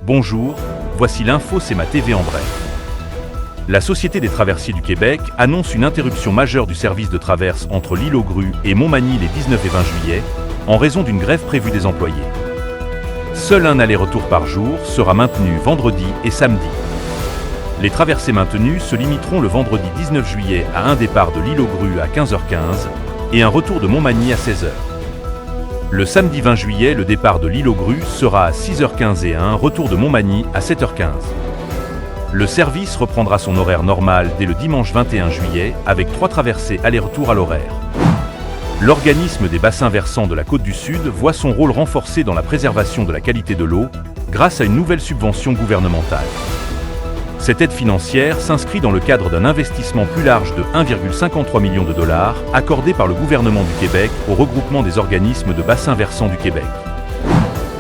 Bonjour, voici l'info CEMA TV en bref. La Société des traversiers du Québec annonce une interruption majeure du service de traverse entre l'île aux Grues et Montmagny les 19 et 20 juillet, en raison d'une grève prévue des employés. Seul un aller-retour par jour sera maintenu vendredi et samedi. Les traversées maintenues se limiteront le vendredi 19 juillet à un départ de l'île aux Grues à 15h15 et un retour de Montmagny à 16h. Le samedi 20 juillet, le départ de l'île aux Grues sera à 6h15 et un retour de Montmagny à 7h15. Le service reprendra son horaire normal dès le dimanche 21 juillet avec 3 traversées aller-retour à l'horaire. L'organisme des bassins versants de la Côte du Sud voit son rôle renforcé dans la préservation de la qualité de l'eau grâce à une nouvelle subvention gouvernementale. Cette aide financière s'inscrit dans le cadre d'un investissement plus large de 1,53 million de dollars accordé par le gouvernement du Québec au regroupement des organismes de bassins versants du Québec.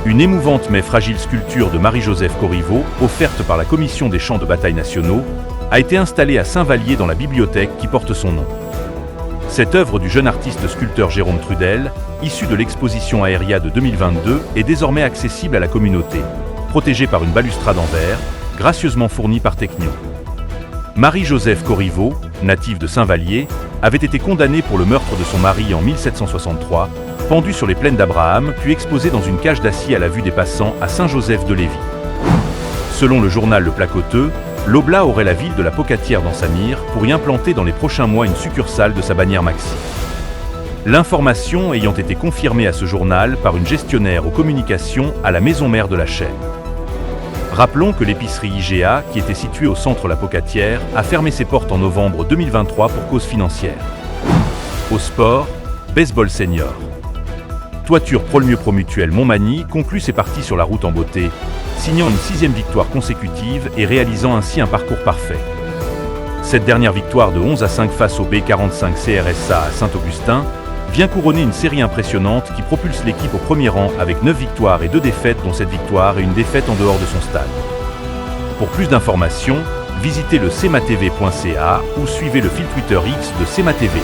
Une émouvante mais fragile sculpture de Marie-Joseph Corriveau, offerte par la Commission des champs de bataille nationaux, a été installée à Saint-Vallier dans la bibliothèque qui porte son nom. Cette œuvre du jeune artiste sculpteur Jérôme Trudel, issue de l'exposition Aéria de 2022, est désormais accessible à la communauté, protégée par une balustrade en verre, gracieusement fournie par Technio. Marie-Joseph Corriveau, native de Saint-Vallier, avait été condamnée pour le meurtre de son mari en 1763, pendue sur les plaines d'Abraham, puis exposée dans une cage d'acier à la vue des passants à Saint-Joseph-de-Lévis. Selon le journal Le Placoteux, l'Oblat aurait la ville de la Pocatière dans sa mire pour y implanter dans les prochains mois une succursale de sa bannière Maxi. L'information ayant été confirmée à ce journal par une gestionnaire aux communications à la maison mère de la chaîne. Rappelons que l'épicerie IGA, qui était située au centre La Pocatière, a fermé ses portes en novembre 2023 pour cause financière. Au sport, baseball senior. Toiture Prolmieux Promutuel Montmagny conclut ses parties sur la route en beauté, signant une 6e victoire consécutive et réalisant ainsi un parcours parfait. Cette dernière victoire de 11-5 face au B45 CRSA à Saint-Augustin vient couronner une série impressionnante qui propulse l'équipe au premier rang avec 9 victoires et 2 défaites, dont cette victoire et une défaite en dehors de son stade. Pour plus d'informations, visitez le cematv.ca ou suivez le fil Twitter X de CEMA TV.